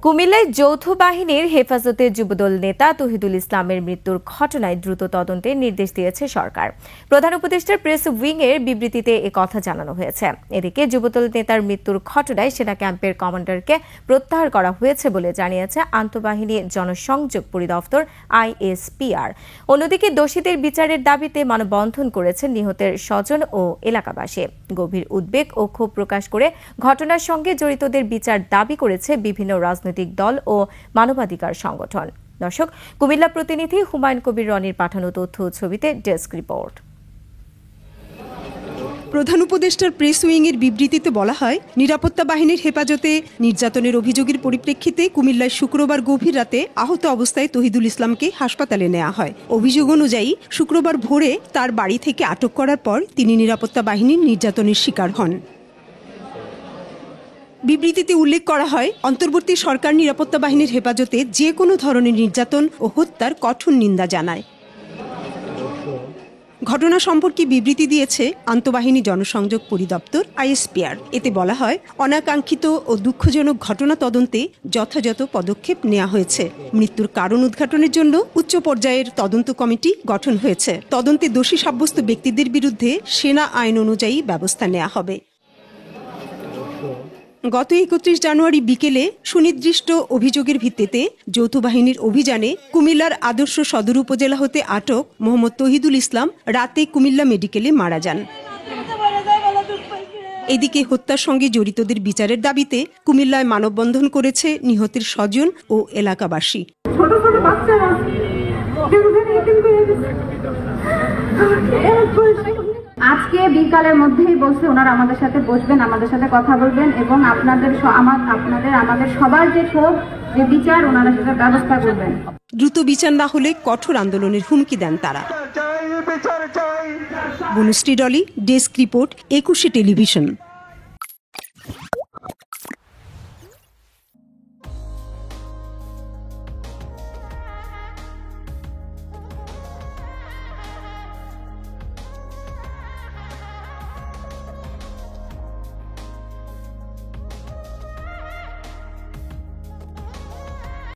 কুমিল্লায় যৌথ বাহিনীর হেফাজতে যুবদল নেতা তহিদুল ইসলামের মৃত্যুর ঘটনায় দ্রুত তদন্তের নির্দেশ দিয়েছে সরকার। প্রধান উপদেষ্টার প্রেস উইং এর বিবৃতিতে কথা জানানো হয়েছে। এদিকে যুবদল নেতার মৃত্যুর ঘটনায় সেনা ক্যাম্পের কমান্ডারকে প্রত্যাহার করা হয়েছে বলে জানিয়েছে আন্তঃবাহিনী জনসংযোগ পরিদপ্তর ISPR। অন্যদিকে দোষীদের বিচারের দাবিতে মানববন্ধন করেছেন নিহতের স্বজন ও এলাকাবাসী। গভীর উদ্বেগ ও ক্ষোভ প্রকাশ করে ঘটনার সঙ্গে জড়িতদের বিচার দাবি করেছে বিভিন্ন রাজনৈতিক দল ও মানবাধিকার সংগঠন। দর্শক, কুমিল্লা প্রতিনিধি হুমায়ুন কবির রনির পাঠানো তথ্য ছবিতে ডেস্ক রিপোর্ট। প্রধান উপদেষ্টার প্রেস উইং এর বিবৃতিতে বলা হয়, নিরাপত্তা বাহিনীর হেফাজতে নির্যাতনের অভিযোগের পরিপ্রেক্ষিতে কুমিল্লায় শুক্রবার গভীর রাতে আহত অবস্থায় তহিদুল ইসলামকে হাসপাতালে নেওয়া হয়। অভিযোগ অনুযায়ী শুক্রবার ভোরে তার বাড়ি থেকে আটক করার পর তিনি নিরাপত্তা বাহিনীর নির্যাতনের শিকার হন। বিবৃতিতে উল্লেখ করা হয়, অন্তর্বর্তী সরকার নিরাপত্তা বাহিনীর হেফাজতে যে কোনো ধরনের নির্যাতন ও হত্যার কঠোর নিন্দা জানায়। ঘটনা সম্পর্কে বিবৃতি দিয়েছে আন্তঃবাহিনী জনসংযোগ পরিদপ্তর ISPR। এতে বলা হয়, অনাকাঙ্ক্ষিত ও দুঃখজনক ঘটনা তদন্তে যথাযথ পদক্ষেপ নেওয়া হয়েছে। মৃত্যুর কারণ উদ্ঘাটনের জন্য উচ্চ পর্যায়ের তদন্ত কমিটি গঠন হয়েছে। তদন্তে দোষী সাব্যস্ত ব্যক্তিদের বিরুদ্ধে সেনা আইন অনুযায়ী ব্যবস্থা নেওয়া হবে। গত 31 জানুয়ারি বিকেলে সুনির্দিষ্ট অভিযোগের ভিত্তিতে যৌথ বাহিনীর অভিযানে কুমিল্লার আদর্শ সদর উপজেলা হতে আটক মোহাম্মদ তহিদুল ইসলাম রাতে কুমিল্লা মেডিকেলে মারা যান। এদিকে হত্যার সঙ্গে জড়িতদের বিচারের দাবিতে কুমিল্লায় মানববন্ধন করেছে নিহতের স্বজন ও এলাকাবাসী। ছোট ছোট বাচ্চারা আজকে বিকালের মধ্যেই বলছে ওনারা আমাদের সাথে বসবেন, আমাদের সাথে কথা বলবেন এবং আমাদের সবার যে ক্ষোভ, যে বিচার, ওনারা সেটা ব্যবস্থা করবেন। দ্রুত বিচার না হলে কঠোর আন্দোলনের হুমকি দেন তারা। Banushree Dolly, desk report, 21 television.